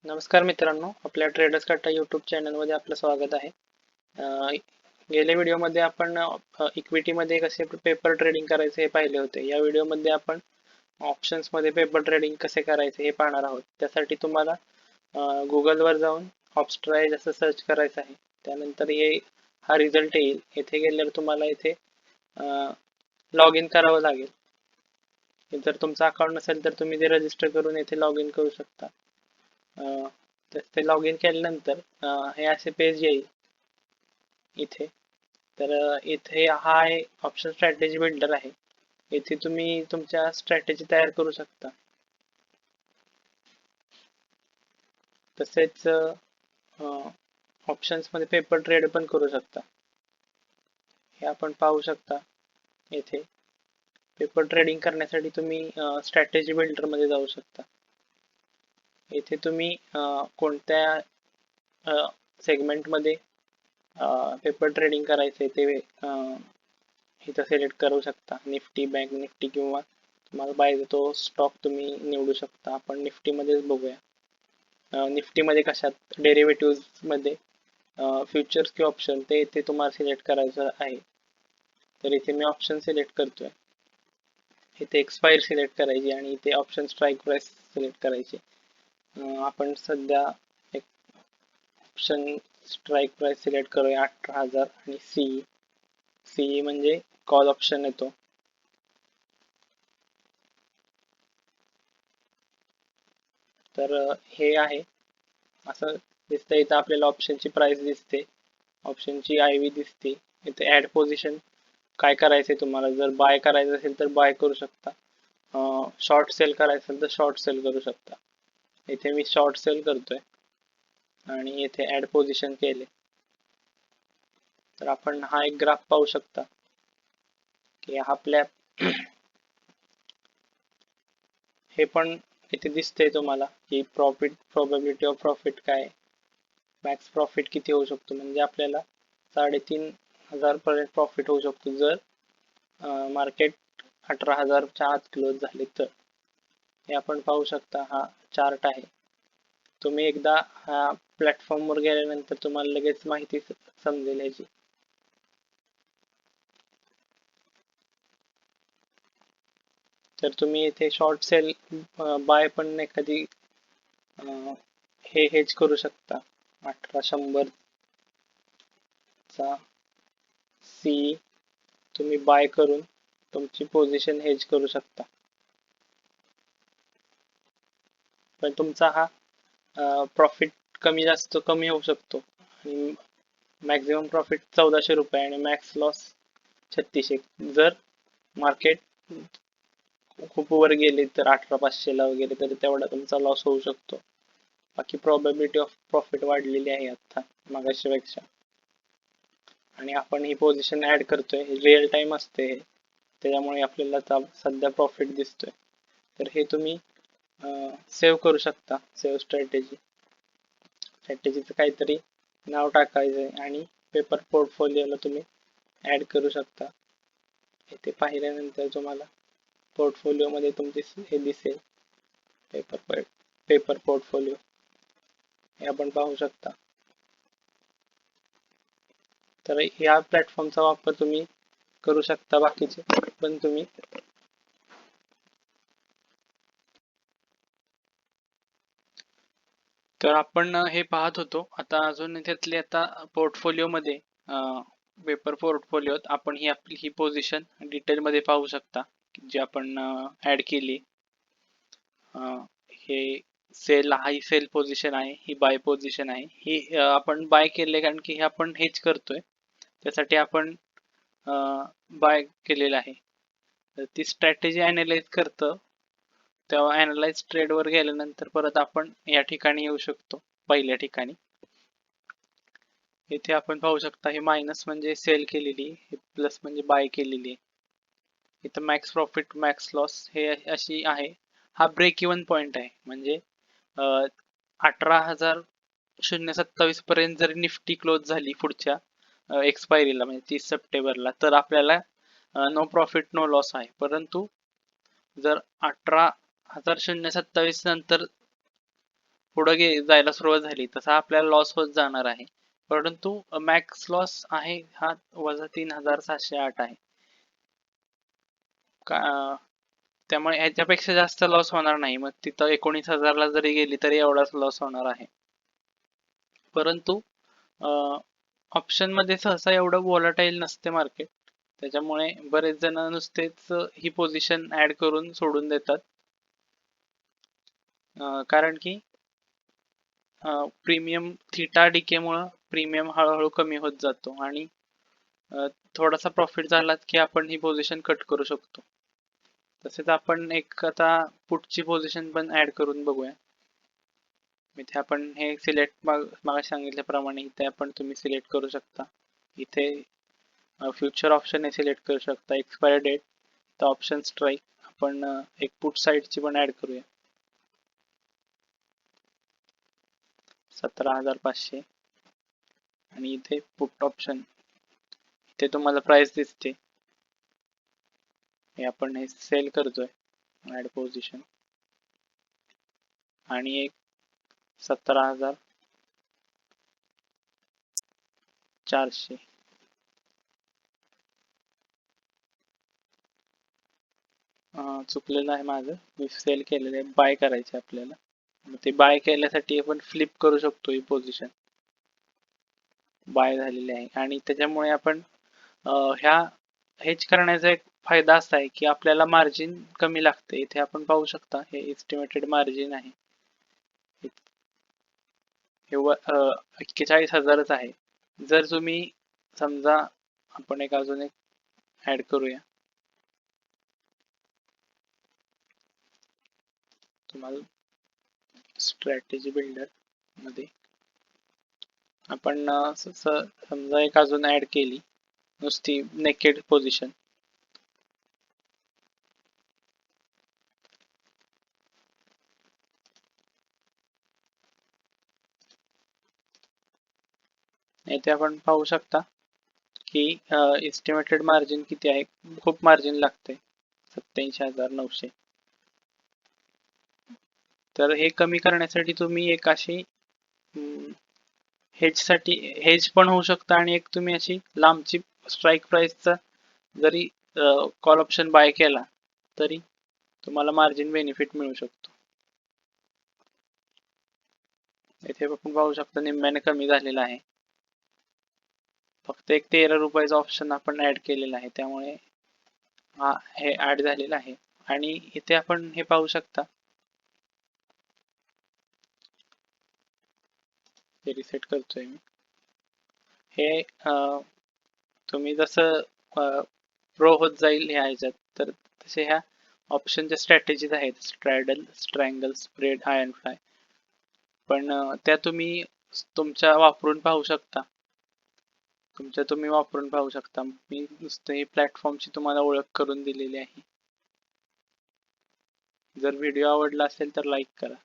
नमस्कार मित्रांनो, आपल्या ट्रेडर्स कट्टा यूट्यूब चॅनलमध्ये आपलं स्वागत आहे. गेल्या व्हिडिओमध्ये आपण इक्विटीमध्ये कसे पेपर ट्रेडिंग करायचे हे पाहिले होते. या व्हिडिओमध्ये आपण ऑप्शन्समध्ये पेपर ट्रेडिंग कसे करायचे हे पाहणार आहोत. त्यासाठी तुम्हाला गुगलवर जाऊन ऑप्स्ट्राईज असं सर्च करायचं आहे. त्यानंतर हा रिझल्ट येईल. येथे गेल्यावर तुम्हाला इथे लॉग इन करावं लागेल. जर तुमचा अकाउंट नसेल तर तुम्ही ते रजिस्टर करून येथे लॉग इन करू शकता. तर ते लॉग इन केल्यानंतर हे असे पेज येईल इथे. तर इथे हा आहे ऑप्शन स्ट्रॅटेजी बिल्डर आहे. इथे तुम्ही तुमच्या स्ट्रॅटेजी तयार करू शकता. तसेच ऑप्शन्स मध्ये पेपर ट्रेड पण करू शकता. हे आपण पाहू शकता. येथे पेपर ट्रेडिंग करण्यासाठी तुम्ही स्ट्रॅटेजी बिल्डर मध्ये जाऊ शकता. इथे तुम्ही कोणत्या सेगमेंट मध्ये पेपर ट्रेडिंग करायचे ते इथं सिलेक्ट करू शकता. निफ्टी, बँक निफ्टी किंवा तुम्हाला पाहिजे तो स्टॉक तुम्ही निवडू शकता. आपण निफ्टी मध्येच बघूया. निफ्टी मध्ये कशात डेरिव्हेटिव्ह मध्ये फ्युचर्स किंवा ऑप्शन ते इथे तुम्हाला सिलेक्ट करायचं आहे. तर इथे मी ऑप्शन सिलेक्ट करतोय. इथे एक्सपायर सिलेक्ट करायची आणि इथे ऑप्शन स्ट्राईक प्राइस सिलेक्ट करायची. आपण सध्या एक ऑप्शन स्ट्राईक प्राइस सिलेक्ट करूया 18,000 आणि सी म्हणजे कॉल ऑप्शन येतो. तर हे आहे असं दिसतंय. इथं आपल्याला ऑप्शनची प्राइस दिसते, ऑप्शनची IV दिसते. इथे ऍड पोझिशन काय करायचंय तुम्हाला. जर बाय करायचं असेल तर बाय करू शकता, शॉर्ट सेल करायचं असेल तर शॉर्ट सेल करू शकता. इथे मी शॉर्ट सेल करतोय आणि इथे ऍड पोझिशन केले. तर आपण हा एक ग्राफ पाहू शकता की आपल्या हे पण इथे दिसतंय तुम्हाला की प्रॉफिट, प्रोबॅबिलिटी ऑफ प्रॉफिट काय, मॅक्स प्रॉफिट किती होऊ शकतो. म्हणजे आपल्याला 3,500 पर्यंत प्रॉफिट होऊ शकतो जर मार्केट 18,000 च्या आत क्लोज झाले तर. हे आपण पाहू शकता. हा चार्ट आहे. तुम्ही एकदा हा प्लॅटफॉर्म वर गेल्यानंतर तुम्हाला लगेच माहिती समजेल याची. तर तुम्ही इथे शॉर्ट सेल बाय पण एखादी हे हेज करू शकता. 1800 चा सी तुम्ही बाय करून तुमची पोझिशन हेज करू शकता. पण तुमचा हा प्रॉफिट कमी होऊ शकतो आणि मॅक्झिमम प्रॉफिट 1400 रुपये आणि मॅक्स लॉस 3600. जर मार्केट खूप वर गेले तर 18,500 ला वगैरे तर तेवढा तुमचा लॉस होऊ शकतो. बाकी प्रोबॅबिलिटी ऑफ प्रॉफिट वाढलेली आहे आता मागाशीपेक्षा. आणि आपण ही पोझिशन ऍड करतोय, रिअल टाइम असते हे, त्याच्यामुळे आपल्याला सध्या प्रॉफिट दिसतोय. तर हे तुम्ही सेव्ह करू शकता. सेव्ह स्ट्रॅटेजीचं काहीतरी नाव टाकायचंय आणि पेपर पोर्टफोलिओला तुम्ही ऍड करू शकता. इथे पाहिल्यानंतर तुम्हाला पोर्टफोलिओ मध्ये तुमचे हे दिसेल, पेपर पोर्टफोलिओ हे आपण पाहू शकता. तर या प्लॅटफॉर्मचा वापर तुम्ही करू शकता. बाकीचे पण तुम्ही तर आपण हे पाहत होतो. आता अजून त्यातले आता पोर्टफोलिओ मध्ये पेपर पोर्टफोलिओत आपण ही आपली ही पोझिशन डिटेल मध्ये पाहू शकता जी आपण ऍड केली. हे ही सेल पोझिशन आहे, ही बाय पोझिशन आहे. ही आपण बाय केले कारण की हे आपण हेच करतोय, त्यासाठी आपण बाय केलेलं आहे. तर ती स्ट्रॅटेजी अनालाइज करतं. तेव्हा अनालाइज ट्रेड वर गेल्यानंतर परत आपण या ठिकाणी येऊ शकतो. पहिल्या ठिकाणी इथे आपण पाहू शकता हे मायनस म्हणजे सेल केलेली, हे प्लस म्हणजे बाय केलेली. इथं मॅक्स प्रॉफिट, मॅक्स लॉस हे अशी आहे. हा ब्रेक इव्हन पॉइंट आहे. म्हणजे 18,027 पर्यंत जर निफ्टी क्लोज झाली पुढच्या एक्सपायरीला म्हणजे 30 सप्टेंबरला तर आपल्याला नो प्रॉफिट नो लॉस आहे. परंतु जर 18,027 नंतर पुढे जायला सुरुवात झाली तसा आपल्याला लॉस होत जाणार आहे. परंतु मॅक्स लॉस आहे हा वजा 3708 आहे. त्यामुळे ह्याच्यापेक्षा जास्त लॉस होणार नाही. मग तिथं 19,000 जरी गेली तरी एवढाच लॉस होणार आहे. परंतु ऑप्शन मध्ये सहसा एवढं वॉलटाईल नसते मार्केट. त्याच्यामुळे बरेच जण नुसतेच ही पोझिशन ऍड करून सोडून देतात. कारण की प्रीमियम थीटा डीके मुळे प्रीमियम हळूहळू कमी होत जातो आणि थोडासा प्रॉफिट झाला की आपण ही पोझिशन कट करू शकतो. तसेच आपण एक आता पुटची पोझिशन पण ऍड करून बघूया. इथे आपण हे सिलेक्ट मागे सांगितल्याप्रमाणे इथे आपण तुम्ही सिलेक्ट करू शकता. इथे फ्युचर ऑप्शन हे सिलेक्ट करू शकता. एक्सपायर डेट तर ऑप्शन स्ट्राईक आपण एक पुट साईडची पण ऍड करूया. 17,500 आणि इथे पुट ऑप्शन इथे तुम्हाला प्राइस दिसते. हे आपण हे सेल करतोय ऍड पोझिशन आणि एक 17,400 चुकलेलं आहे माझं. मी सेल केलेलं आहे. बाय करायचे आपल्याला. ते बाय केल्यासाठी आपण फ्लिप करू शकतो. ही पोझिशन बाय झालेली आहे आणि त्याच्यामुळे आपण ह्या हेज करण्याचा एक फायदा असा आहे की आपल्याला मार्जिन कमी लागते. इथे आपण पाहू शकता हे एस्टिमेटेड मार्जिन आहे. हे 41,000च आहे. जर तुम्ही समजा आपण एक अजून एक ऍड करूया. तुम्हाला स्ट्रॅटेजी बिल्डर मध्ये आपण समजा एक अजून ऍड केली नुसती नेकेड पोझिशन. इथे आपण पाहू शकता की एस्टिमेटेड मार्जिन किती आहे. खूप मार्जिन लागते 87,900. तर हे कमी करण्यासाठी तुम्ही एक अशी हेज पण होऊ शकता आणि एक तुम्ही अशी लांबची स्ट्राईक प्राइसचा जरी कॉल ऑप्शन बाय केला तरी तुम्हाला मार्जिन बेनिफिट मिळू शकतो. इथे आपण पाहू शकता निम्म्याने कमी झालेला आहे. फक्त एक 13 रुपयाचा ऑप्शन आपण ऍड केलेला आहे त्यामुळे हा हे ऍड झालेला आहे. आणि इथे आपण हे पाहू शकता हे रिसेट करतोय मी. हे तुम्ही जसं प्रो होत जाईल ह्या ह्याच्यात तर तसे ह्या ऑप्शनच्या स्ट्रॅटेजीज आहेत. Stradale, स्ट्रँगल, spread, iron fly. पण त्या तुम्ही तुमच्या वापरून पाहू शकता. तुम्ही वापरून पाहू शकता. मी नुसतं ही प्लॅटफॉर्मची तुम्हाला ओळख करून दिलेली आहे. जर व्हिडिओ आवडला असेल तर लाईक करा.